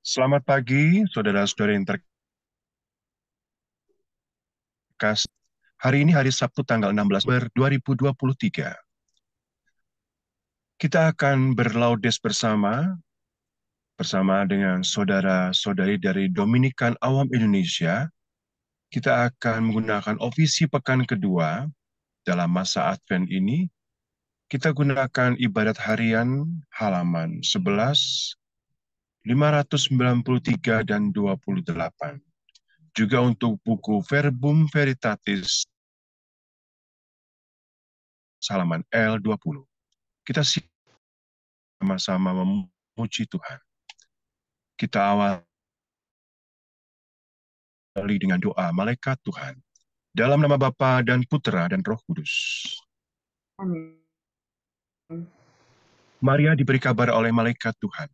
Selamat pagi, saudara-saudara yang terkasih. Hari ini hari Sabtu tanggal 16 Oktober 2023. Kita akan berlaudes bersama dengan saudara-saudari dari Dominikan Awam Indonesia. Kita akan menggunakan ofisi pekan kedua dalam masa Advent ini. Kita gunakan ibadat harian halaman 11, 593 dan 28. Juga untuk buku Verbum Veritatis halaman L20. Kita sama-sama memuji Tuhan. Kita awali dengan doa malaikat Tuhan. Dalam nama Bapa dan Putra dan Roh Kudus. Amin. Maria diberi kabar oleh malaikat Tuhan.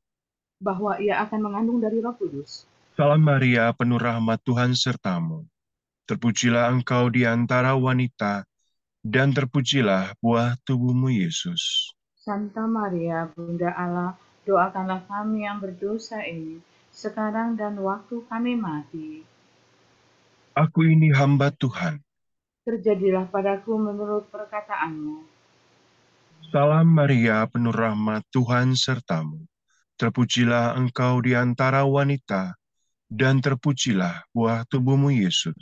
Bahwa ia akan mengandung dari Roh Kudus. Salam Maria, penuh rahmat Tuhan sertamu. Terpujilah engkau di antara wanita, dan terpujilah buah tubuhmu Yesus. Santa Maria, Bunda Allah, doakanlah kami yang berdosa ini, sekarang dan waktu kami mati. Aku ini hamba Tuhan. Terjadilah padaku menurut perkataanmu. Salam Maria, penuh rahmat Tuhan sertamu. Terpujilah engkau di antara wanita, dan terpujilah buah tubuhmu Yesus.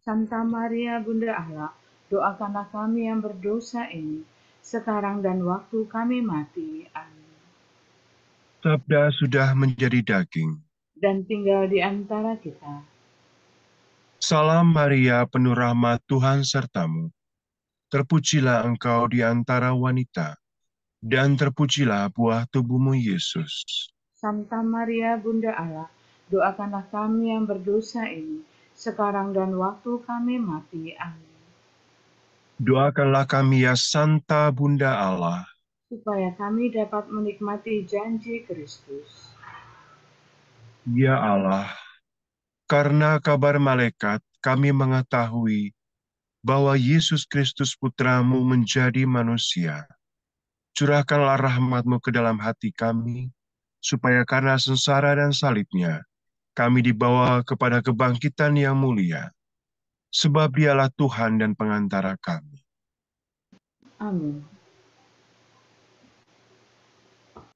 Santa Maria, Bunda Allah, doakanlah kami yang berdosa ini, sekarang dan waktu kami mati. Amin. Sabda sudah menjadi daging. Dan tinggal di antara kita. Salam Maria, penuh rahmat Tuhan sertamu. Terpujilah engkau di antara wanita, dan terpujilah buah tubuhmu Yesus. Santa Maria, Bunda Allah, doakanlah kami yang berdosa ini, sekarang dan waktu kami mati. Amin. Doakanlah kami ya Santa Bunda Allah, Supaya kami dapat menikmati janji Kristus. ya Allah, karena kabar malaikat kami mengetahui bahwa Yesus Kristus Putramu menjadi manusia. Curahkanlah rahmat-Mu ke dalam hati kami, supaya karena sengsara dan salibnya, kami dibawa kepada kebangkitan yang mulia, sebab dialah Tuhan dan pengantara kami. Amin.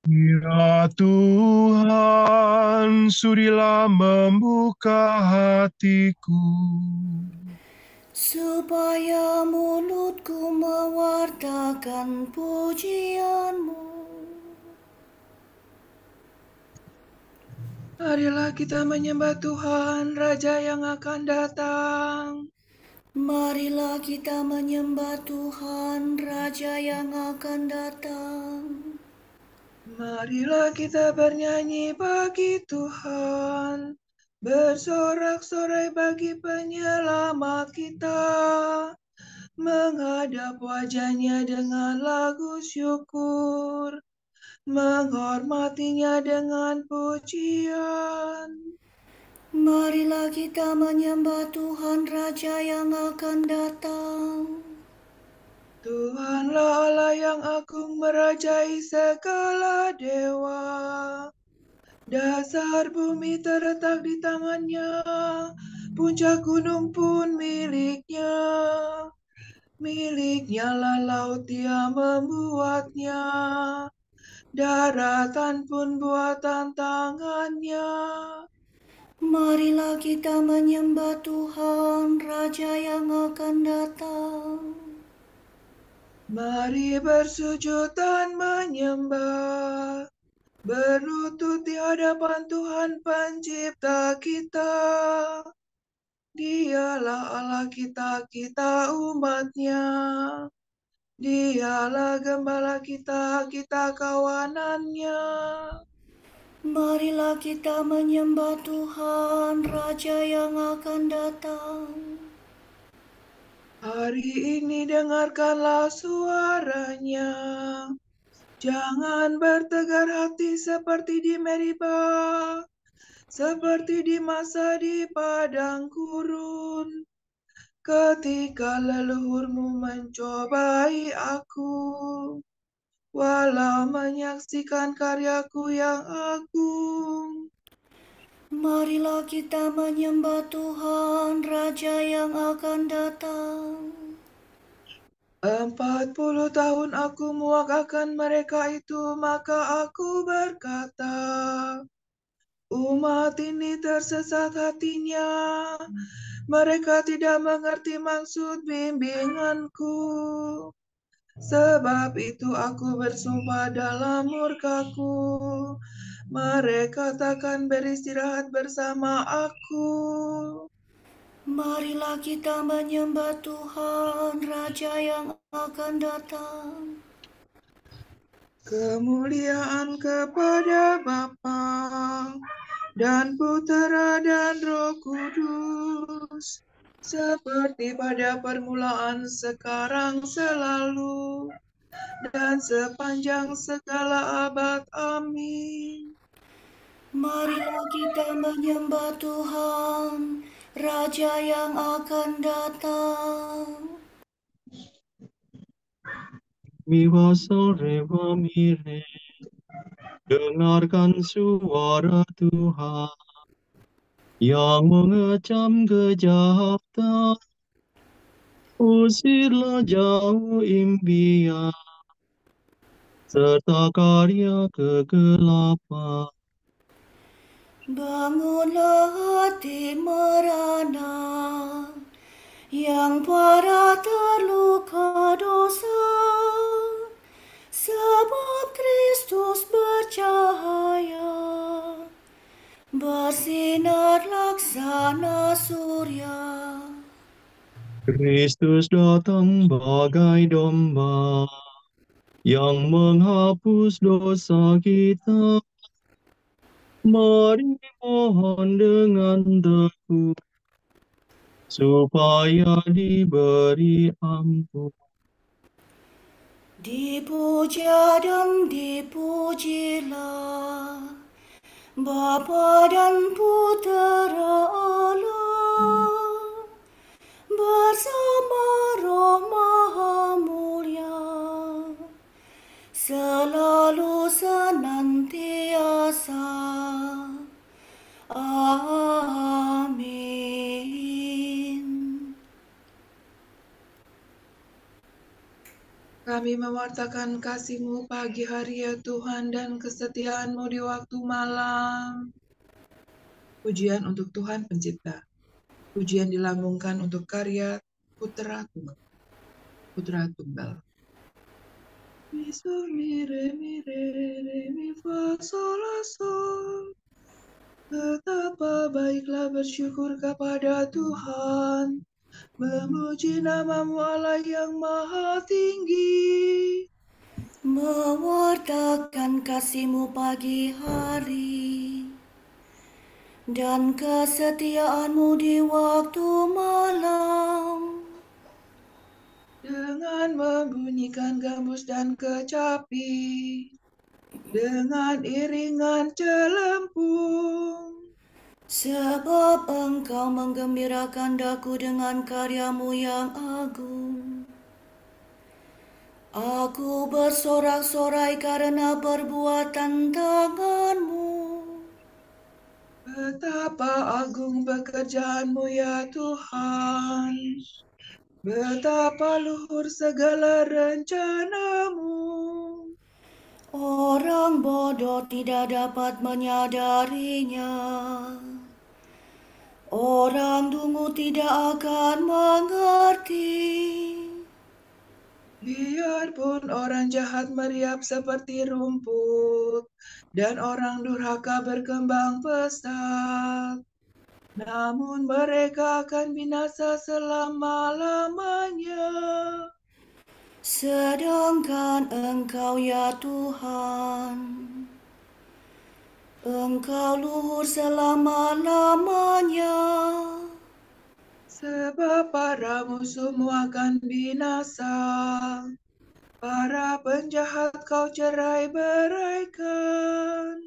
Ya Tuhan, sudilah membuka hatiku, supaya mulutku mewartakan pujian-Mu. Marilah kita menyembah Tuhan, Raja yang akan datang. Marilah kita menyembah Tuhan, Raja yang akan datang. Marilah kita bernyanyi bagi Tuhan, bersorak-sorai bagi penyelamat kita, menghadap wajahnya dengan lagu syukur, menghormatinya dengan pujian. Marilah kita menyembah Tuhan, Raja yang akan datang. Tuhanlah Allah yang agung merajai segala dewa. Dasar bumi terletak di tangannya, puncak gunung pun miliknya. Miliknya lah laut dia membuatnya, daratan pun buatan tangannya. Marilah kita menyembah Tuhan, Raja yang akan datang. Mari bersujud dan menyembah, berlutut di hadapan Tuhan pencipta kita. Dialah Allah kita, kita umatnya. Dialah gembala kita, kita kawanannya. Marilah kita menyembah Tuhan, Raja yang akan datang. Hari ini dengarkanlah suaranya. Jangan bertegar hati seperti di Meribah, seperti di masa di padang gurun, ketika leluhurmu mencobai aku, walau menyaksikan karyaku yang agung. Marilah kita menyembah Tuhan, Raja yang akan datang. 40 tahun aku muak akan mereka itu, maka aku berkata, umat ini tersesat hatinya, mereka tidak mengerti maksud bimbinganku. Sebab itu aku bersumpah dalam murkaku, mereka takkan beristirahat bersama aku. Marilah kita menyembah Tuhan, Raja yang akan datang. Kemuliaan kepada Bapa dan Putera dan Roh Kudus, seperti pada permulaan, sekarang, selalu, dan sepanjang segala abad. Amin. Marilah kita menyembah Tuhan, Raja yang akan datang. Miwa sore wa mire, dengarkan suara Tuhan yang mengecam kejahatan. Usirlah jauh impian serta karya kegelapan. Bangunlah hati merana yang parah terluka dosa, sebab Kristus bercahaya, bersinar laksana surya. Kristus datang bagai domba yang menghapus dosa kita. Mari mohon dengan teguh supaya diberi ampun. Dipuja dan dipujilah Bapa dan Putera Allah, bersama Roh Maha Mulia, selalu senantiasa. Amin. Kami mewartakan kasih-Mu pagi hari ya Tuhan, dan kesetiaan-Mu di waktu malam. Pujian untuk Tuhan Pencipta. Pujian dilambungkan untuk karya Putra Tunggal. Mi sol mi re mi fa sol la sol. Betapa baiklah bersyukur kepada Tuhan, memuji nama-Mu Allah yang maha tinggi. Mewartakan kasih-Mu pagi hari dan kesetiaan-Mu di waktu malam. Dengan membunyikan gambus dan kecapi, dengan iringan celempung. Sebab Engkau menggembirakan daku dengan karya-Mu yang agung. Aku bersorak-sorai karena perbuatan tangan-Mu. Betapa agung pekerjaan-Mu ya Tuhan, betapa luhur segala rencana-Mu. Orang bodoh tidak dapat menyadarinya. Orang dungu tidak akan mengerti. Biarpun orang jahat meriap seperti rumput, dan orang durhaka berkembang pesat, namun mereka akan binasa selama-lamanya. Sedangkan Engkau ya Tuhan, Engkau luhur selama-lamanya. Sebab para musuhmu akan binasa, para penjahat Kau cerai-beraikan.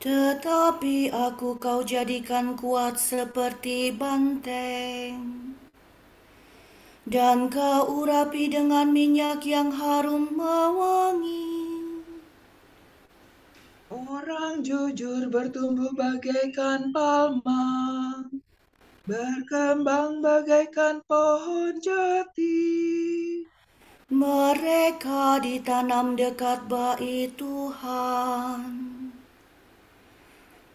Tetapi aku Kau jadikan kuat seperti banteng, dan Kau urapi dengan minyak yang harum mewangi. Orang yang jujur bertumbuh bagaikan palma, berkembang bagaikan pohon jati. Mereka ditanam dekat bait Tuhan,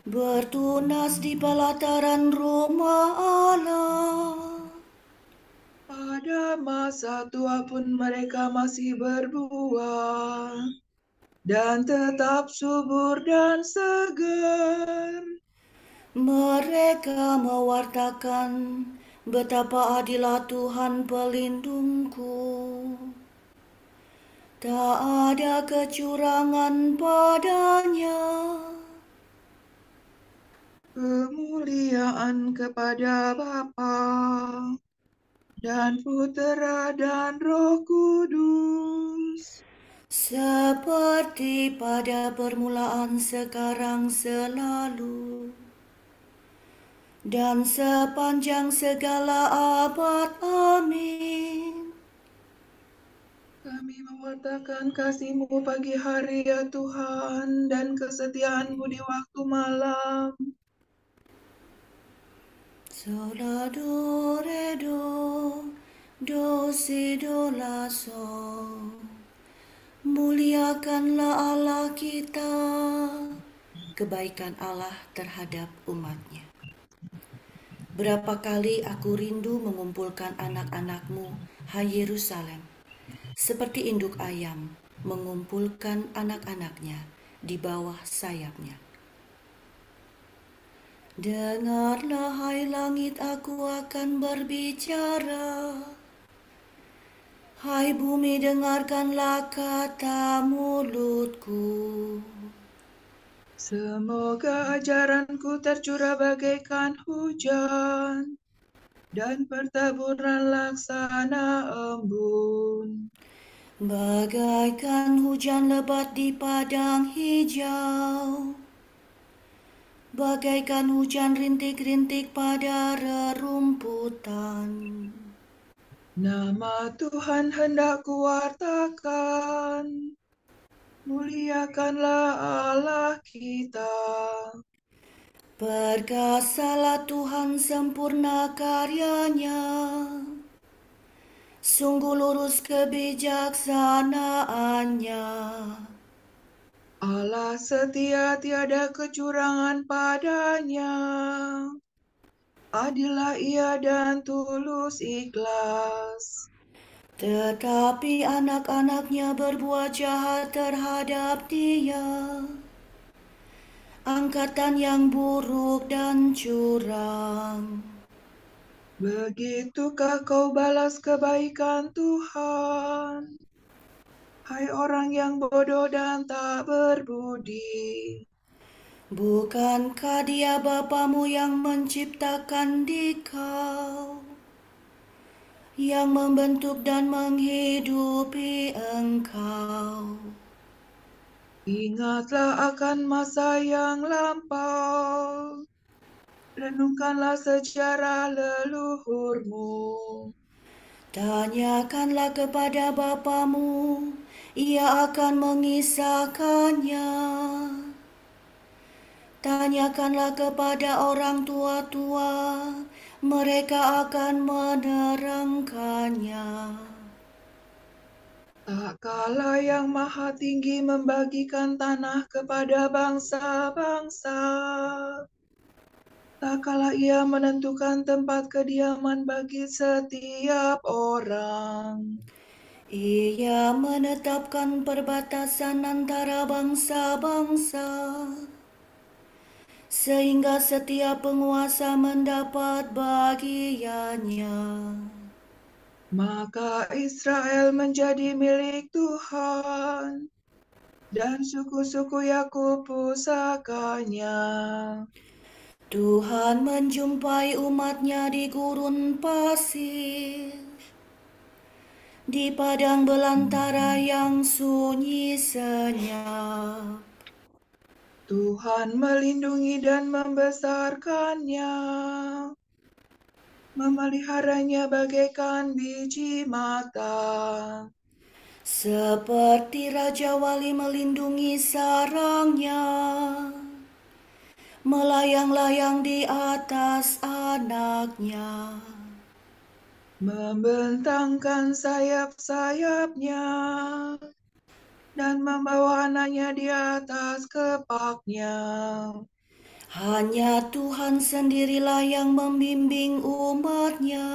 bertunas di pelataran rumah Allah. Pada masa tua pun mereka masih berbuah dan tetap subur dan segar. Mereka mewartakan betapa adilah Tuhan pelindungku. Tak ada kecurangan padanya. Kemuliaan kepada Bapa dan Putera dan Roh Kudus, Seperti pada permulaan, sekarang, selalu, dan sepanjang segala abad. Amin. kami mewartakan kasih-Mu pagi hari ya Tuhan, dan kesetiaan-Mu di waktu malam. Sola do re do si do la sol. Muliakanlah Allah kita, kebaikan Allah terhadap umatnya. Berapa kali aku rindu mengumpulkan anak-anakmu, hai Yerusalem, seperti induk ayam mengumpulkan anak-anaknya di bawah sayapnya. Dengarlah hai langit, aku akan berbicara. Hai bumi, dengarkanlah kata mulutku. Semoga ajaranku tercurah bagaikan hujan dan pertaburan laksana embun. Bagaikan hujan lebat di padang hijau, bagaikan hujan rintik-rintik pada rerumputan. Nama Tuhan hendak kuwartakan, muliakanlah Allah kita. Perkasalah Tuhan, sempurna karyanya, sungguh lurus kebijaksanaannya. Allah setia, tiada kecurangan padanya. Adillah ia dan tulus ikhlas. Tetapi anak-anaknya berbuat jahat terhadap dia. Angkatan yang buruk dan curang. Begitukah kau balas kebaikan Tuhan, hai orang yang bodoh dan tak berbudi? Bukankah dia Bapamu yang menciptakan dikau, yang membentuk dan menghidupi engkau? Ingatlah akan masa yang lampau, renungkanlah sejarah leluhurmu. Tanyakanlah kepada Bapamu, ia akan mengisahkannya. Tanyakanlah kepada orang tua-tua, mereka akan menerangkannya. Tak kala yang maha tinggi membagikan tanah kepada bangsa-bangsa, tak kala ia menentukan tempat kediaman bagi setiap orang. Ia menetapkan perbatasan antara bangsa-bangsa, sehingga setiap penguasa mendapat bagiannya. Maka Israel menjadi milik Tuhan, dan suku-suku Yakub pusakanya. Tuhan menjumpai umatnya di gurun pasir, di padang belantara yang sunyi senyap. Tuhan melindungi dan membesarkannya, memeliharanya bagaikan biji mata. Seperti Raja Wali melindungi sarangnya, melayang-layang di atas anaknya. Membentangkan sayap-sayapnya dan membawa anaknya di atas kepaknya. Hanya Tuhan sendirilah yang membimbing umat-Nya.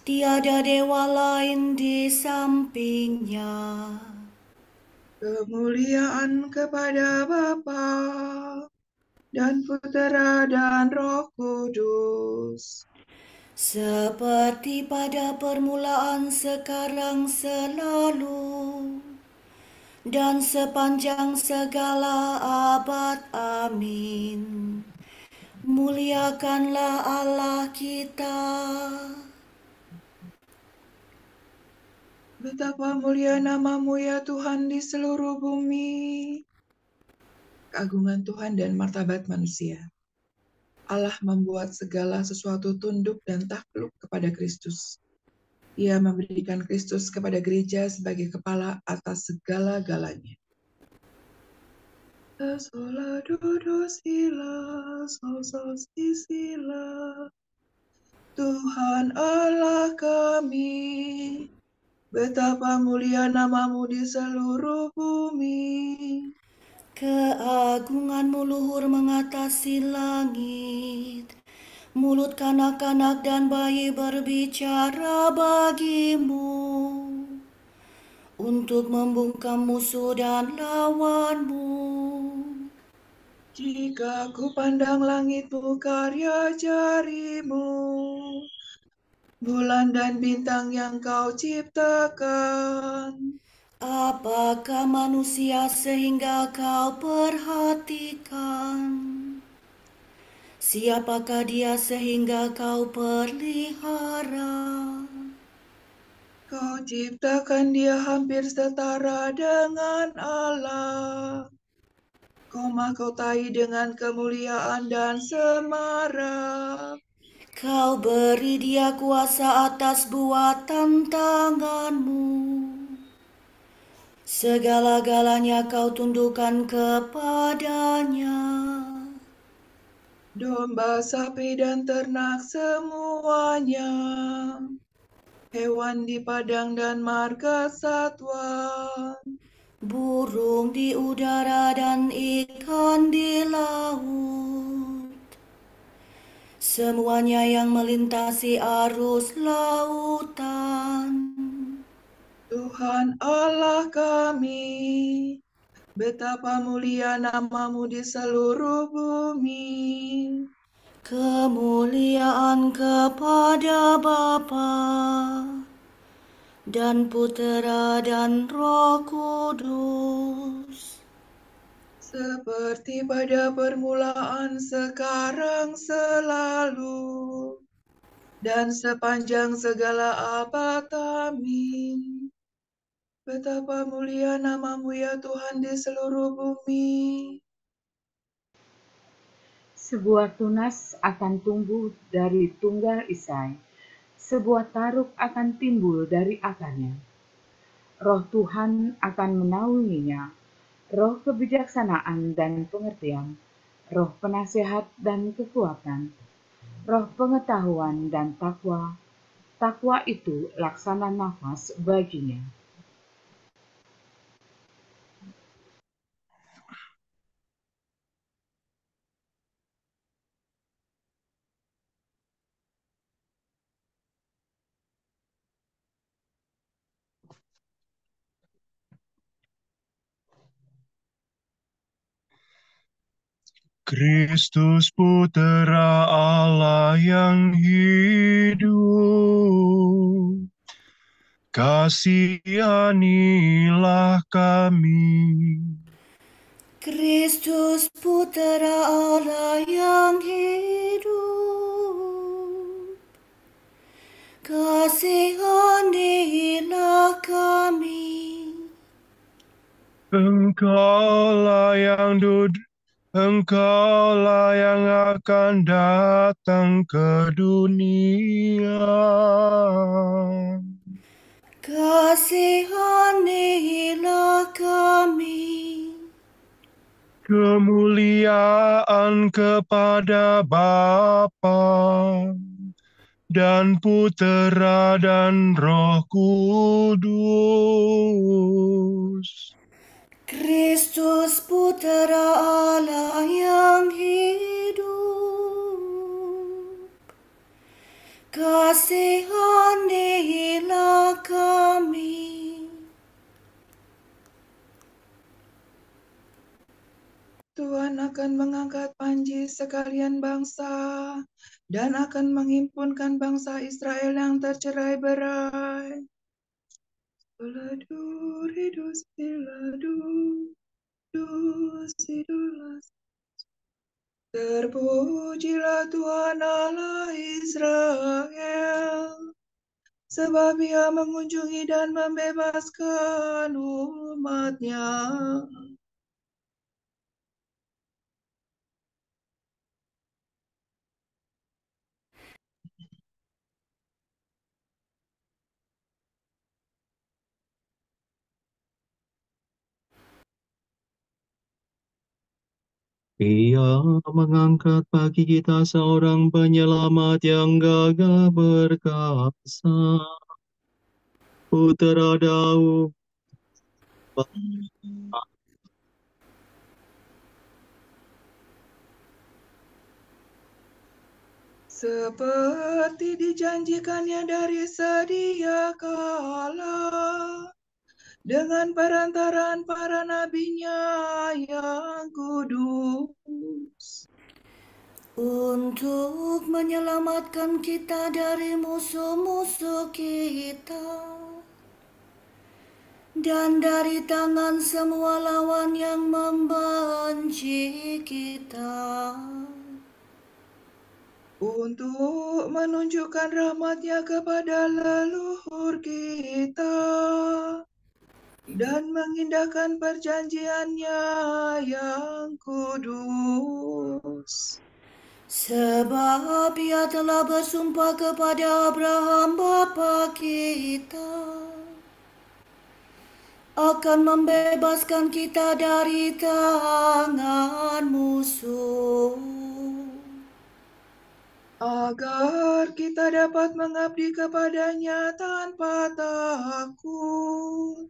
Tiada dewa lain di samping-Nya. Kemuliaan kepada Bapa dan Putera dan Roh Kudus. Seperti pada permulaan, sekarang, selalu, dan sepanjang segala abad. Amin. Muliakanlah Allah kita. Betapa mulia nama-Mu ya Tuhan di seluruh bumi. Keagungan Tuhan dan martabat manusia. Allah membuat segala sesuatu tunduk dan takluk kepada Kristus. Ia memberikan Kristus kepada gereja sebagai kepala atas segala-galanya. Sola do sila, sol si sila. Tuhan Allah kami, betapa mulia nama-Mu di seluruh bumi. Keagungan-Mu luhur mengatasi langit. Mulut kanak-kanak dan bayi berbicara bagi-Mu, untuk membungkam musuh dan lawan-Mu. Jika ku pandang langit-Mu, karya jari-Mu, bulan dan bintang yang Kau ciptakan. Apakah manusia sehingga Kau perhatikan? Siapakah dia sehingga Kau pelihara? Kau ciptakan dia hampir setara dengan Allah. Kau mahkotai dengan kemuliaan dan semarak. Kau beri dia kuasa atas buatan tangan-Mu. Segala-galanya Kau tundukkan kepadanya. Domba, sapi, dan ternak semuanya. Hewan di padang dan marga satwa. Burung di udara dan ikan di laut. Semuanya yang melintasi arus lautan. Tuhan Allah kami, betapa mulia nama-Mu di seluruh bumi. Kemuliaan kepada Bapa dan Putera dan Roh Kudus. Seperti pada permulaan, sekarang, selalu, dan sepanjang segala abad. Amin. Betapa mulia nama-Mu ya Tuhan di seluruh bumi. Sebuah tunas akan tumbuh dari tunggal Isai, sebuah taruk akan timbul dari akarnya. Roh Tuhan akan menaunginya, roh kebijaksanaan dan pengertian, roh penasehat dan kekuatan, roh pengetahuan dan takwa. Takwa itu laksana nafas baginya. Kristus Putera Allah yang hidup, kasihanilah kami. Kristus Putera Allah yang hidup, kasihanilah kami. Engkaulah yang akan datang ke dunia. Kasihanilah kami. Kemuliaan kepada Bapa dan Putera dan Roh Kudus. Kristus Putera Allah yang hidup, kasihanilah kami. Tuhan akan mengangkat panji sekalian bangsa dan akan menghimpunkan bangsa Israel yang tercerai-berai. Terpujilah Tuhan Allah Israel, sebab Ia mengunjungi dan membebaskan umat-Nya. Ia mengangkat bagi kita seorang penyelamat yang gagah perkasa, Putera Daud. Seperti dijanjikannya dari sedia kala, dengan perantaraan para nabinya yang kudus. Untuk menyelamatkan kita dari musuh-musuh kita dan dari tangan semua lawan yang membenci kita, Untuk menunjukkan rahmat-Nya kepada leluhur kita dan mengindahkan perjanjian-Nya yang kudus. sebab Ia telah bersumpah kepada Abraham bapa kita akan membebaskan kita dari tangan musuh, agar kita dapat mengabdi kepada-Nya tanpa takut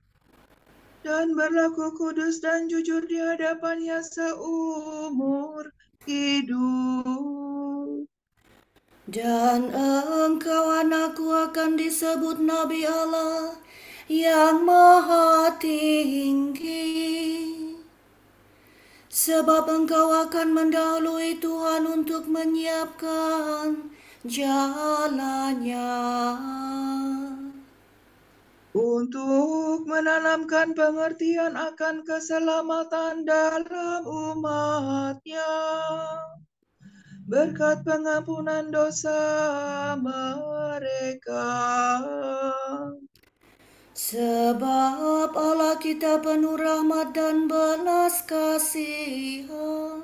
dan berlaku kudus dan jujur di hadapan-Nya seumur hidup. dan engkau anakku akan disebut Nabi Allah yang Maha Tinggi, sebab engkau akan mendahului Tuhan untuk menyiapkan jalannya, Untuk menanamkan pengertian akan keselamatan dalam umat-Nya, berkat pengampunan dosa mereka. Sebab Allah kita penuh rahmat dan belas kasihan.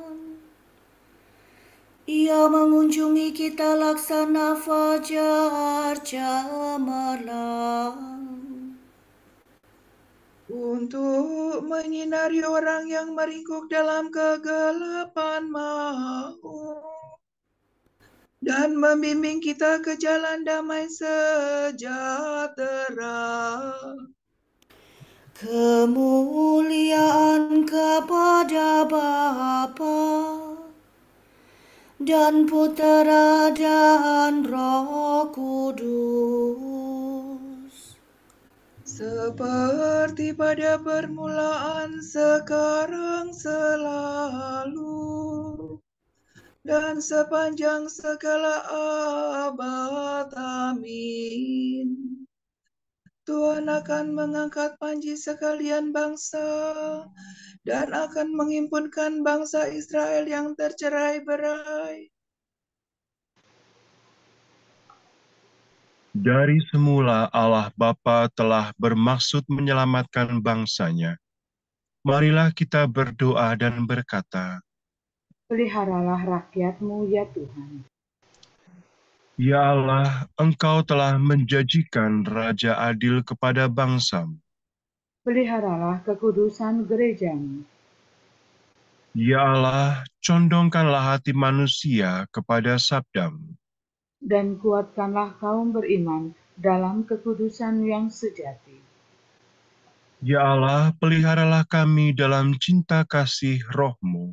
Ia mengunjungi kita laksana fajar cemerlang, Untuk menyinari orang yang meringkuk dalam kegelapan maut, dan membimbing kita ke jalan damai sejahtera. Kemuliaan kepada Bapa dan Putera dan Roh Kudus, Seperti pada permulaan, sekarang, selalu, dan sepanjang segala abad. Amin. Tuhan akan mengangkat panji sekalian bangsa dan akan menghimpunkan bangsa Israel yang tercerai-berai. Dari semula Allah Bapa telah bermaksud menyelamatkan bangsanya. Marilah kita berdoa dan berkata, Peliharalah rakyat-Mu ya Tuhan. Ya Allah, Engkau telah menjanjikan Raja adil kepada bangsa-Mu. Peliharalah kekudusan gereja-Mu. Ya Allah, condongkanlah hati manusia kepada sabdamu. Dan kuatkanlah kaum beriman dalam kekudusan yang sejati. Ya Allah, peliharalah kami dalam cinta kasih roh-Mu.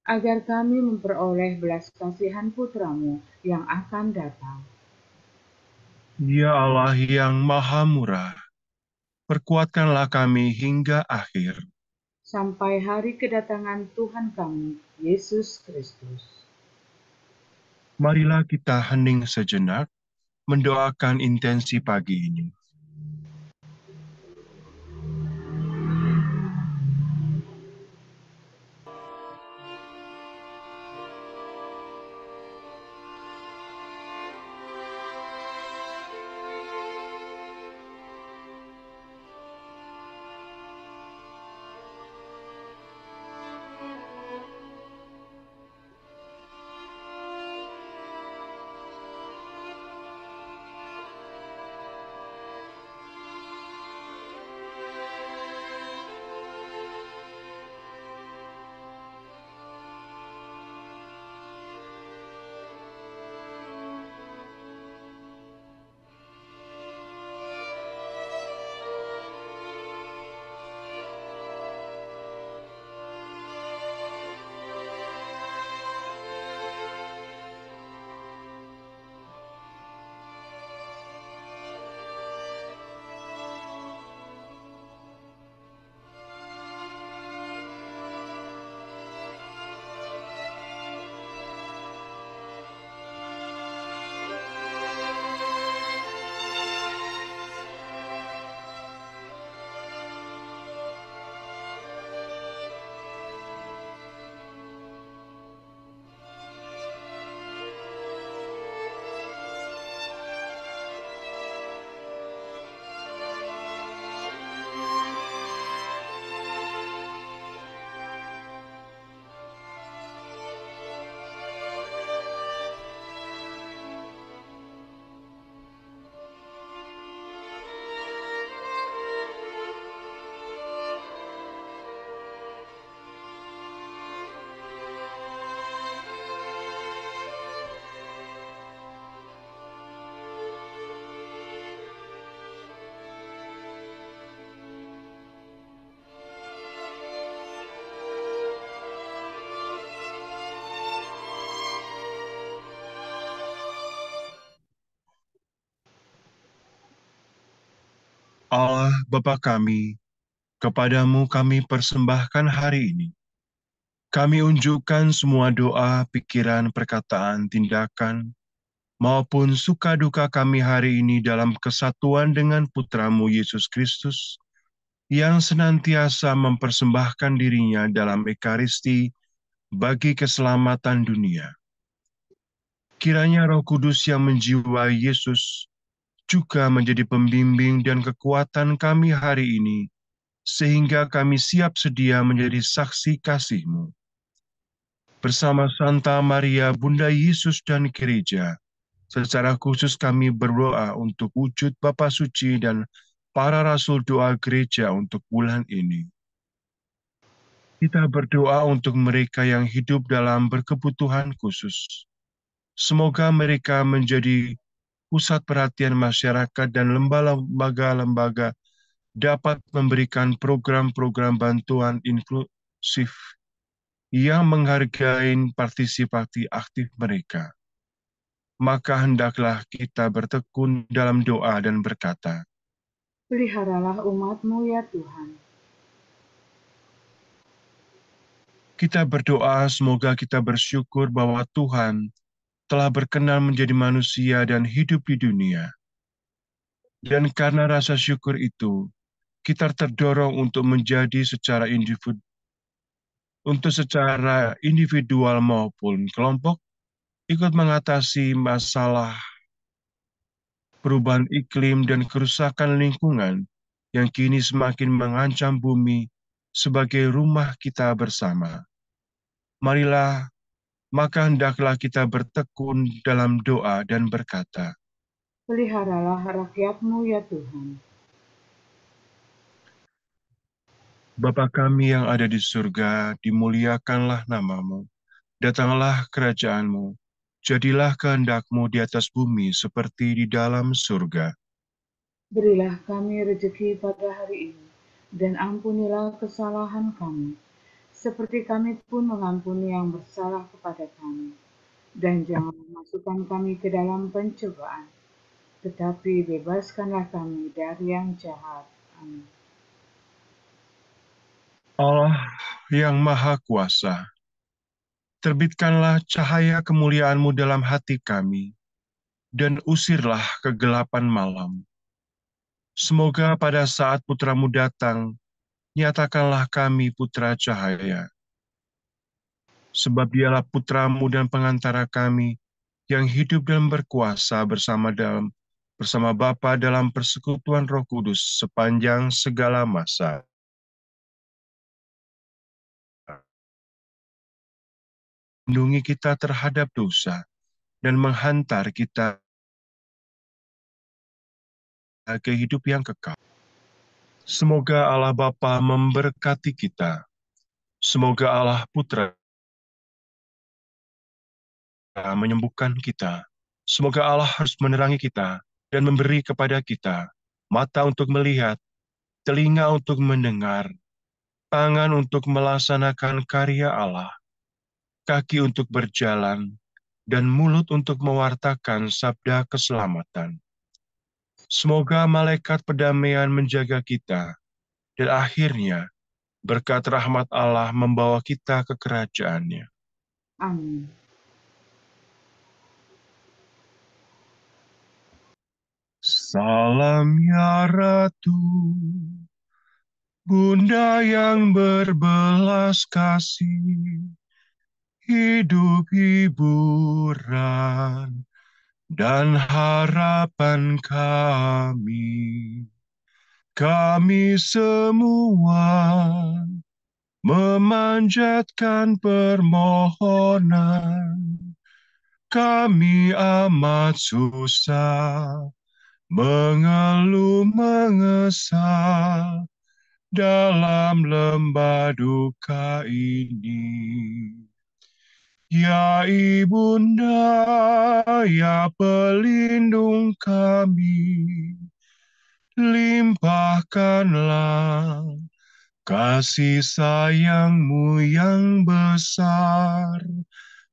Agar kami memperoleh belas kasihan putramu yang akan datang. Ya Allah yang maha murah, perkuatkanlah kami hingga akhir. Sampai hari kedatangan Tuhan kami, Yesus Kristus. Marilah kita hening sejenak, mendoakan intensi pagi ini. Allah Bapa kami, kepadamu kami persembahkan hari ini. Kami unjukkan semua doa, pikiran, perkataan, tindakan, maupun suka duka kami hari ini dalam kesatuan dengan Putramu Yesus Kristus, yang senantiasa mempersembahkan dirinya dalam Ekaristi bagi keselamatan dunia. Kiranya Roh Kudus yang menjiwai Yesus juga menjadi pembimbing dan kekuatan kami hari ini, sehingga kami siap sedia menjadi saksi kasih-Mu. Bersama Santa Maria, Bunda Yesus dan Gereja, secara khusus kami berdoa untuk wujud Bapa Suci dan para rasul doa gereja untuk bulan ini. Kita berdoa untuk mereka yang hidup dalam berkebutuhan khusus. Semoga mereka menjadi pusat perhatian masyarakat dan lembaga-lembaga dapat memberikan program-program bantuan inklusif yang menghargai partisipasi aktif mereka. Maka hendaklah kita bertekun dalam doa dan berkata, Peliharalah umat-Mu ya Tuhan. kita berdoa semoga kita bersyukur bahwa Tuhan telah berkenan menjadi manusia dan hidup di dunia. Dan karena rasa syukur itu, kita terdorong untuk menjadi secara individual maupun kelompok, ikut mengatasi masalah perubahan iklim dan kerusakan lingkungan yang kini semakin mengancam bumi sebagai rumah kita bersama. Marilah, maka hendaklah kita bertekun dalam doa dan berkata, Peliharalah rakyat-Mu ya Tuhan. Bapa kami yang ada di surga, dimuliakanlah namamu. Datanglah kerajaanmu. Jadilah kehendak-Mu di atas bumi seperti di dalam surga. Berilah kami rezeki pada hari ini, dan ampunilah kesalahan kami, seperti kami pun mengampuni yang bersalah kepada kami. Dan jangan memasukkan kami ke dalam pencobaan, tetapi bebaskanlah kami dari yang jahat. Amin. Allah yang Maha Kuasa, terbitkanlah cahaya kemuliaan-Mu dalam hati kami, dan usirlah kegelapan malam. Semoga pada saat Putra-Mu datang, nyatakanlah kami putra cahaya. Sebab dialah Putra-Mu dan pengantara kami, yang hidup dan berkuasa bersama Bapa dalam persekutuan Roh Kudus sepanjang segala masa. Lindungi kita terhadap dosa, dan menghantar kita ke hidup yang kekal. Semoga Allah Bapa memberkati kita. Semoga Allah Putra menyembuhkan kita. Semoga Allah harus menerangi kita dan memberi kepada kita mata untuk melihat, telinga untuk mendengar, tangan untuk melaksanakan karya Allah, kaki untuk berjalan, dan mulut untuk mewartakan sabda keselamatan. Semoga malaikat perdamaian menjaga kita, dan akhirnya berkat rahmat Allah membawa kita ke kerajaan-Nya. Amin. Salam ya Ratu, Bunda yang berbelas kasih, hidup hiburan dan harapan kami. Kami semua memanjatkan permohonan. Kami amat susah, mengeluh mengesal dalam lembah duka ini. Ya Ibunda, ya pelindung kami, limpahkanlah kasih sayang-Mu yang besar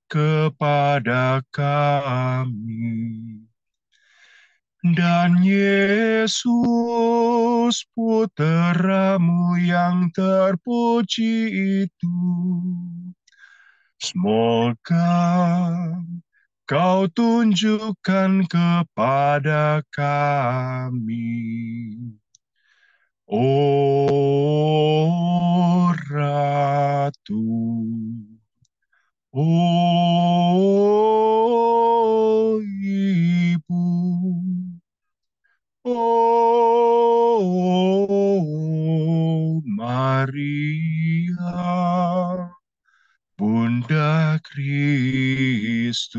kepada kami. Dan Yesus, Putra-Mu yang terpuji itu, semoga Kau tunjukkan kepada kami. Oh Ratu, oh Ibu, oh Maria, Bunda Kristus.